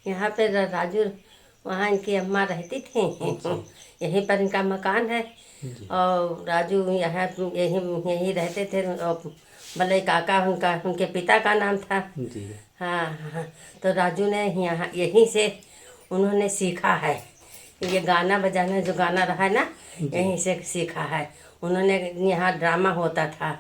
यहाँ पे राजू, वहाँ इनकी अम्मा रहती थी। यहीं पर इनका मकान है। और राजू यहाँ यहीं यहीं रहते थे। और बलई काका उनका, उनके पिता का नाम था। जी। हाँ हाँ। तो राजू ने यहाँ यहीं से उन्होंने सीखा है। ये गाना बजाना जो गाना रहा है ना, यहीं से सीखा है उन्होंने। यहाँ ड्रामा होता था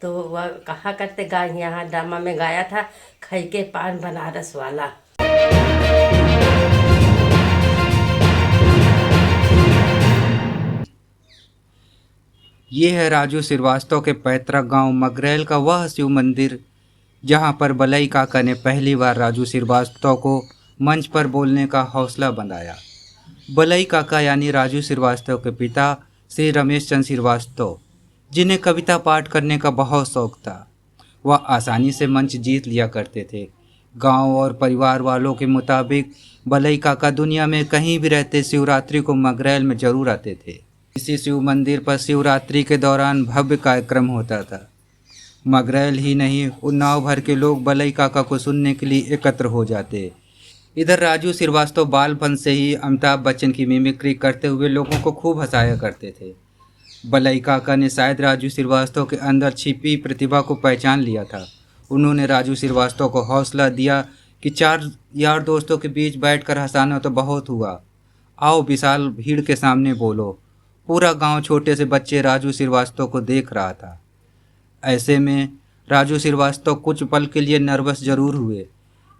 तो वह कहा करते यहाँ ड्रामा में गाया था, खई के पान बनारस वाला। ये है राजू श्रीवास्तव के पैतृक गांव मगरैल का वह शिव मंदिर जहां पर बलई काका ने पहली बार राजू श्रीवास्तव को मंच पर बोलने का हौसला बनाया। बलई काका यानी राजू श्रीवास्तव के पिता श्री रमेश चंद्र श्रीवास्तव, जिन्हें कविता पाठ करने का बहुत शौक था, वह आसानी से मंच जीत लिया करते थे। गांव और परिवार वालों के मुताबिक बलई काका दुनिया में कहीं भी रहते शिवरात्रि को मगरैल में जरूर आते थे। इसी शिव मंदिर पर शिवरात्रि के दौरान भव्य कार्यक्रम होता था। मगरैल ही नहीं, उन्नाव भर के लोग बलई काका को सुनने के लिए एकत्र हो जाते। इधर राजू श्रीवास्तव बालपन से ही अमिताभ बच्चन की मिमिक्री करते हुए लोगों को खूब हंसाया करते थे। बलई काका ने शायद राजू श्रीवास्तव के अंदर छिपी प्रतिभा को पहचान लिया था। उन्होंने राजू श्रीवास्तव को हौसला दिया कि 4 यार दोस्तों के बीच बैठकर हंसाना तो बहुत हुआ, आओ विशाल भीड़ के सामने बोलो। पूरा गांव छोटे से बच्चे राजू श्रीवास्तव को देख रहा था। ऐसे में राजू श्रीवास्तव कुछ पल के लिए नर्वस जरूर हुए,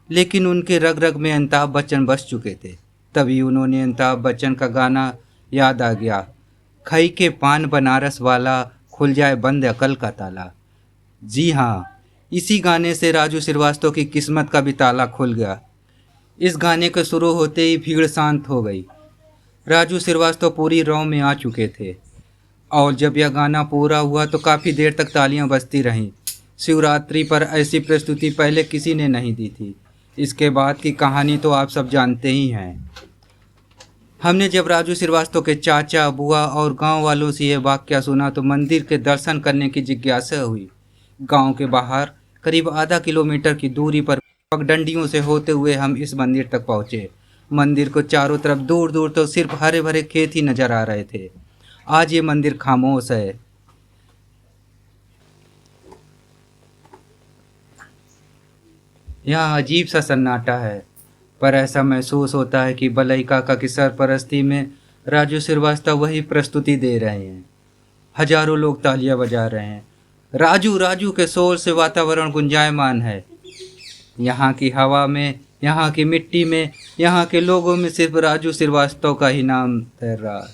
लेकिन उनके रग रग में अमिताभ बच्चन बस चुके थे। तभी उन्होंने अमिताभ बच्चन का गाना याद आ गया, खई के पान बनारस वाला, खुल जाए बंद अकल का ताला। जी हाँ, इसी गाने से राजू श्रीवास्तव की किस्मत का भी ताला खुल गया। इस गाने के शुरू होते ही भीड़ शांत हो गई। राजू श्रीवास्तव पूरी रौ में आ चुके थे और जब यह गाना पूरा हुआ तो काफ़ी देर तक तालियां बजती रहीं। शिवरात्रि पर ऐसी प्रस्तुति पहले किसी ने नहीं दी थी। इसके बाद की कहानी तो आप सब जानते ही हैं। हमने जब राजू श्रीवास्तव के चाचा, बुआ और गांव वालों से यह वाक़या सुना तो मंदिर के दर्शन करने की जिज्ञासा हुई। गांव के बाहर करीब आधा किलोमीटर की दूरी पर पगडंडियों से होते हुए हम इस मंदिर तक पहुँचे। मंदिर को चारों तरफ दूर दूर तो सिर्फ हरे भरे खेत ही नजर आ रहे थे। आज ये मंदिर खामोश है। यहाँ अजीब सा सन्नाटा है, पर ऐसा महसूस होता है कि बलई काका की सरपरस्ती में राजू श्रीवास्तव वही प्रस्तुति दे रहे हैं। हजारों लोग तालियां बजा रहे हैं। राजू राजू के शोर से वातावरण गुंजायमान है। यहाँ की हवा में, यहाँ की मिट्टी में, यहाँ के लोगों में सिर्फ राजू श्रीवास्तव का ही नाम तैर रहा है।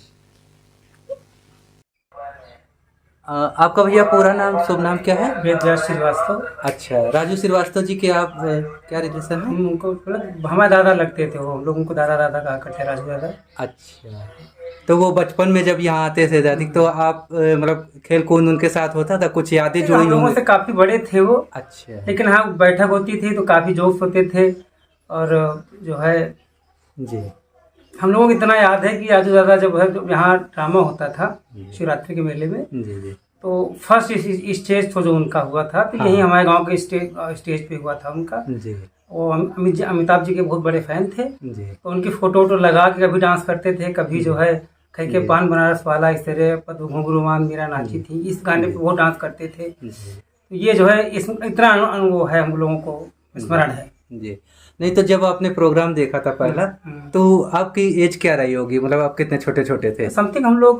आपका भैया पूरा नाम, शुभ नाम क्या है? वेदव्यास श्रीवास्तव। अच्छा, राजू श्रीवास्तव जी के आप क्या रिलेशन है? उनको मतलब हमारे दादा लगते थे, वो हम लोगों को दादा दादा कहा करते राजू दादा। अच्छा, तो वो बचपन में जब यहाँ आते थे अधिक, तो आप मतलब खेल कूद उनके साथ होता था? कुछ यादें जुड़ी हम लोगों से काफी बड़े थे वो। अच्छा। लेकिन हाँ, बैठक होती थी तो काफी जोश होते थे। और जो है जी, हम लोगों को इतना याद है कि राजू दादा जब है यहाँ ड्रामा होता था शिवरात्रि के मेले में, जी जी, तो फर्स्ट स्टेज तो जो उनका हुआ था तो यही हमारे गांव के स्टेज पे हुआ था उनका। जी, वो अमिताभ जी के बहुत बड़े फैन थे। जी, तो उनकी फोटो वोटो लगा के कभी डांस करते थे, कभी जो है खई के पान बनारस वाला, इस तरह पद घुंघरू मान मीरा नाची थी, इस गाने पे वो डांस करते थे। तो ये जो है इस इतना अनुभव है, हम लोगों को स्मरण है। जी। नहीं तो जब आपने प्रोग्राम देखा था पहला, तो आपकी एज क्या रही होगी? मतलब आप कितने छोटे छोटे थे? समथिंग हम लोग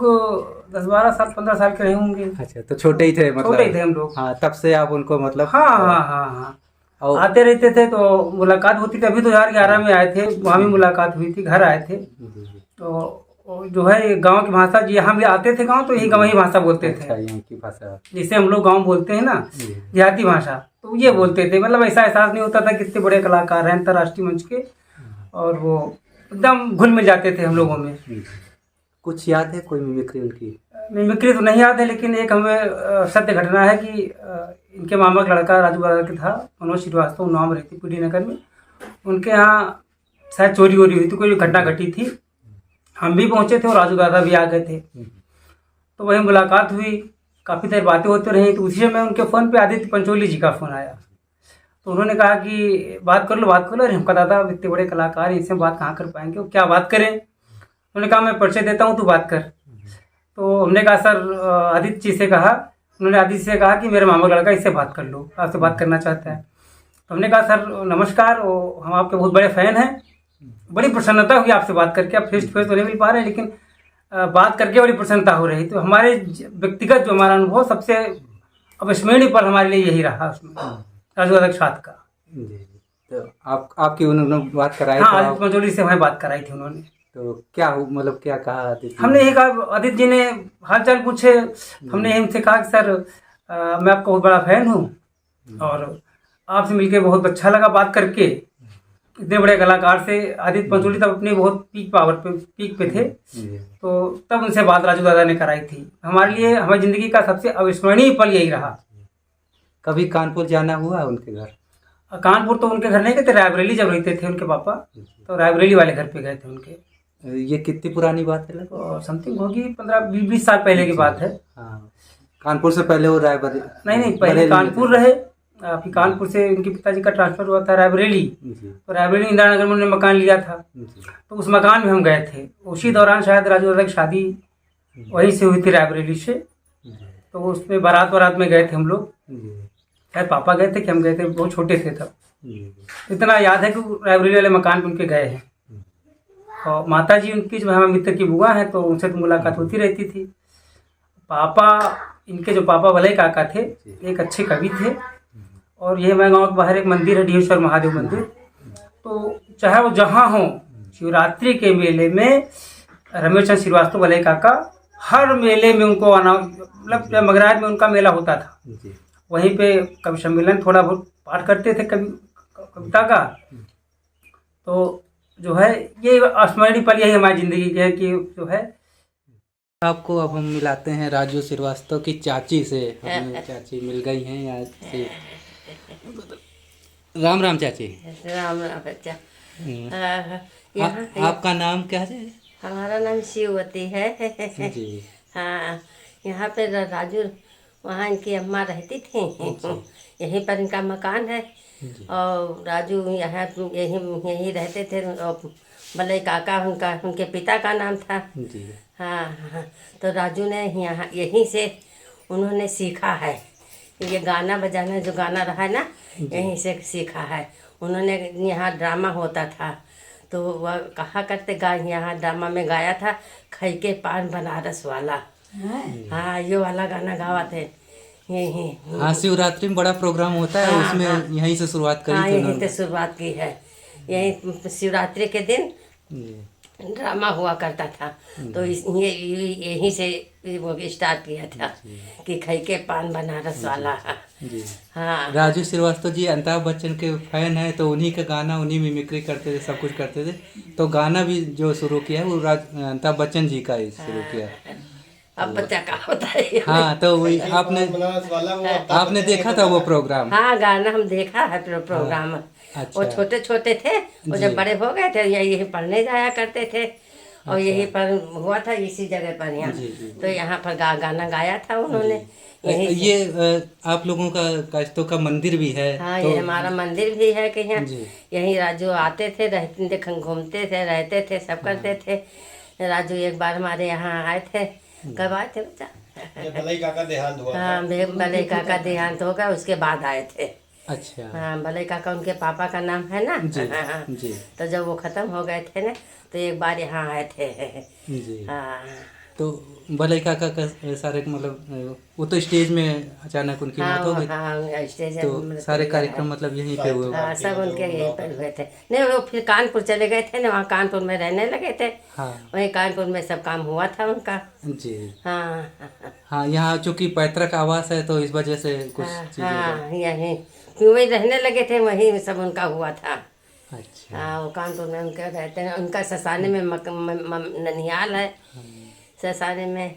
10-12 साल 15 साल के रहे होंगे। अच्छा, तो छोटे ही थे मतलब? छोटे ही थे हम लोग। हाँ, तब से आप उनको मतलब? हाँ हाँ हाँ हाँ, आते रहते थे तो मुलाकात होती थी। अभी 2011 में आए थे, वहाँ भी मुलाकात हुई थी, घर आए थे। तो जो है गांव की भाषा, जी हम भी आते थे गांव तो यही गाँव ही भाषा बोलते थे। अच्छा, यहाँ की भाषा जैसे हम लोग गांव बोलते हैं ना, देहाती भाषा, तो ये बोलते थे। मतलब ऐसा एहसास नहीं होता था कितने बड़े कलाकार हैं अंतर्राष्ट्रीय मंच के, और वो एकदम घुल मिल जाते थे हम लोगों में। कुछ याद है कोई मिमिक्री उनकी? मिमिक्री तो नहीं याद है, लेकिन एक हमें सत्य घटना है कि इनके मामा का लड़का राजू दादा के था, मनोज श्रीवास्तव नाम रहती पीडी नगर में। उनके यहाँ शायद चोरी वोरी हुई थी, कोई घटना घटी थी। हम भी पहुंचे थे और राजू दादा भी आ गए थे। तो वही मुलाकात हुई, काफ़ी देर बातें होती रही। तो उसी समय उनके फ़ोन पे आदित्य पंचोली जी का फ़ोन आया। तो उन्होंने कहा कि बात कर लो। अरे हमका दादा इतने बड़े कलाकार हैं, इनसे बात कहाँ कर पाएंगे, वो क्या बात करें। उन्होंने कहा मैं परिचय देता हूँ, तू बात कर। तो हमने कहा सर आदित्य जी से कहा। उन्होंने आदित्य से कहा कि मेरे मामा का लड़का, इससे बात कर लो, आपसे बात करना चाहता है। तो हमने कहा सर नमस्कार, हम आपके बहुत बड़े फ़ैन हैं, बड़ी प्रसन्नता हुई आपसे बात करके। आप फेस टू फेस तो नहीं मिल पा रहे हैं, लेकिन बात करके बड़ी प्रसन्नता हो रही। तो हमारे व्यक्तिगत जो हमारा अनुभव सबसे अविस्मरणीय पल हमारे लिए यही रहा उसमें, राजू दादा के साथ का। जी। तो आपकी उन्होंने बात कराई? हाँ, तो आदित्य मंचोली से हमें बात कराई थी उन्होंने। तो क्या मतलब क्या कहा आदित्य? हमने यही कहा, आदित्य जी ने हाल चाल पूछे। हमने इनसे कहा कि सर मैं आपका बहुत बड़ा फैन हूँ और आपसे मिलके बहुत अच्छा लगा बात करके। इतने बड़े कलाकार से आदित्य पंचोली तब अपनी बहुत पीक पे थे। तो तब उनसे बात राजू दादा ने कराई थी। हमारे लिए, हमारी ज़िंदगी का सबसे अविस्मरणीय पल यही रहा। कभी कानपुर जाना हुआ उनके घर? कानपुर तो उनके घर नहीं गए थे, रायबरेली जब रहते थे उनके पापा, तो रायबरेली वाले घर पे गए थे उनके। ये कितनी पुरानी बात है? और समथिंग होगी 15-20 साल पहले की बात है। हाँ, कानपुर से पहले वो रायबरेली? नहीं, पहले कानपुर रहे, फिर कानपुर से उनके पिताजी का ट्रांसफर हुआ था रायबरेली। तो रायबरेली इंदिरा नगर में उन्होंने मकान लिया था, तो उस मकान में हम गए थे। उसी दौरान शायद राजू दादा की शादी वहीं से हुई थी, रायबरेली से। तो उसमें बारात में गए थे हम लोग, शायद पापा गए थे कि हम गए थे, बहुत छोटे थे तब। इतना याद है कि रायबरेली वाले मकान पे उनके गए हैं। और माता जी उनकी जो हमारे मित्र की बुआ है, तो उनसे तो मुलाकात होती रहती थी। पापा, इनके जो पापा भले काका थे, एक अच्छे कवि थे। और ये हमारे गाँव के बाहर एक मंदिर है, डिहेश्वर महादेव मंदिर। तो चाहे वो जहाँ हो, शिवरात्रि के मेले में रमेश चंद्र श्रीवास्तव भले काका हर मेले में उनको आना, मतलब मगराज में उनका मेला होता था, वहीं पे कवि सम्मेलन थोड़ा बहुत पाठ करते थे कविता का। तो जो है ये अविस्मरणीय पल यही हमारी ज़िंदगी के है कि जो है। आपको अब हम मिलाते हैं राजू श्रीवास्तव की चाची से। हमें चाची मिल गई हैं यहाँ से। राम राम चाची। राम राम बच्चा। आपका नाम क्या है? हमारा नाम शिववती है। जी। हाँ, यहाँ पे राजू, वहाँ इनकी अम्मा रहती थी, यहीं पर इनका मकान है। और राजू यहाँ यहीं रहते थे। और भले काका उनके पिता का नाम था। हाँ, तो राजू ने यहाँ यहीं से उन्होंने सीखा है, ये गाना बजाना जो गाना रहा है ना, यहीं से सीखा है उन्होंने। यहाँ ड्रामा होता था, तो वह कहा करते यहाँ ड्रामा में गाया था, खई के पान बनारस वाला। हाँ, ये वाला गाना गावा थे यही। हाँ, शिवरात्रि में बड़ा प्रोग्राम होता है। हाँ, उसमें हाँ, यहीं से शुरुआत करी। हाँ, यहीं से शुरुआत की है। यही शिवरात्रि के दिन ड्रामा हुआ करता था, तो यहीं से वो स्टार्ट किया था कि खई के पान बनारस वाला। हाँ, राजू श्रीवास्तव जी अमिताभ बच्चन के फैन हैं, तो उन्हीं का गाना, उन्हीं मिमिक्री करते थे, सब कुछ करते थे। तो गाना भी जो शुरू किया है वो अमिताभ बच्चन जी का ही शुरू किया। अब बच्चा का होता है। हाँ, तो वही आपने देखा था वो प्रोग्राम? हाँ, गाना हम देखा है प्रोग्राम। अच्छा। वो छोटे छोटे थे, वो जब बड़े हो गए थे यही पढ़ने जाया करते थे। और यहीं पर हुआ था, इसी जगह पर यहाँ। तो यहाँ पर गाना गाया था उन्होंने। ये आप लोगों का कास्तों का मंदिर भी है? हाँ, तो ये हमारा मंदिर भी है कि यहाँ यहीं राजू आते थे, रहते थे, घूमते थे, रहते थे, सब करते थे। राजू एक बार हमारे यहाँ आए थे। कब आए थे बच्चा? भले काका देहांत हुआ। हाँ, भले काका देहांत हो गया, उसके बाद आए थे। अच्छा। हाँ, भले काका उनके पापा का नाम है ना। जी, हाँ, जी। तो जब वो खत्म हो गए थे ना, तो एक बार यहाँ आए थे। जी। हाँ, तो भले काका का सारे मतलब वो तो स्टेज में अचानक उनकी मौत हो गई। हाँ, स्टेज तो सारे कार्यक्रम मतलब यहीं पे हुए? हाँ, सब उनके यहीं पर हुए थे। नहीं, वो फिर कानपुर चले गए थे ना, वहाँ कानपुर में रहने लगे थे। हाँ, वहीं कानपुर में सब काम हुआ था उनका। जी। हाँ हाँ, यहाँ चूँकि पैतृक आवास है, तो इस वजह से कुछ चीज़ें। हाँ, यहीं वहीं रहने लगे थे, वहीं सब उनका हुआ था। अच्छा। हाँ, वो कानपुर में उनके रहते हैं। उनका ससाने में ननिहाल है, ससाने में।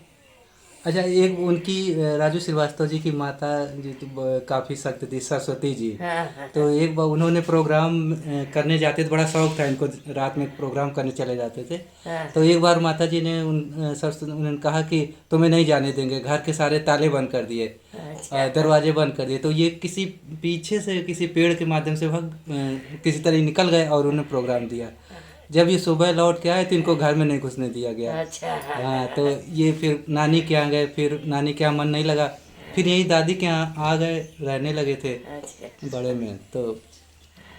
अच्छा, एक उनकी राजू श्रीवास्तव जी की माता जी तो काफ़ी सख्त थी, सरस्वती जी। हाँ, तो एक बार उन्होंने प्रोग्राम करने जाते थे, बड़ा शौक था इनको, रात में प्रोग्राम करने चले जाते थे। हाँ, तो एक बार माता जी ने उन्होंने कहा कि तुम्हें नहीं जाने देंगे, घर के सारे ताले बंद कर दिए। अच्छा। दरवाजे बंद कर दिए, तो ये किसी पीछे से किसी पेड़ के माध्यम से किसी तरह निकल गए और उन्हें प्रोग्राम दिया। जब ये सुबह लौट के आए तो इनको घर में नहीं घुसने दिया गया। अच्छा। हाँ, तो ये फिर नानी के यहाँ गए, फिर नानी के यहाँ मन नहीं लगा, फिर यही दादी के यहाँ आ गए, रहने लगे थे अच्छा। बड़े में। तो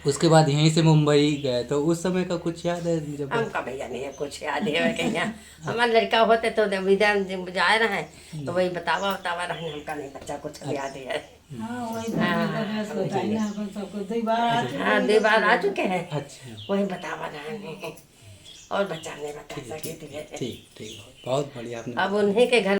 उसके बाद यहीं से मुंबई गए। तो उस समय का कुछ याद है जब? हमका भैया नहीं है कुछ याद है कहीं। हमारे लड़का होते तो विद्या जाए रहे तो वही बतावा रहे, हमका नहीं बच्चा कुछ याद है। हाँ 2 बार आ चुके हैं। अच्छा, वही बतावा रहे हैं और बच्चा नहीं बता सके। ठीक ठीक, बहुत बढ़िया आपने। अब उन्हीं के घर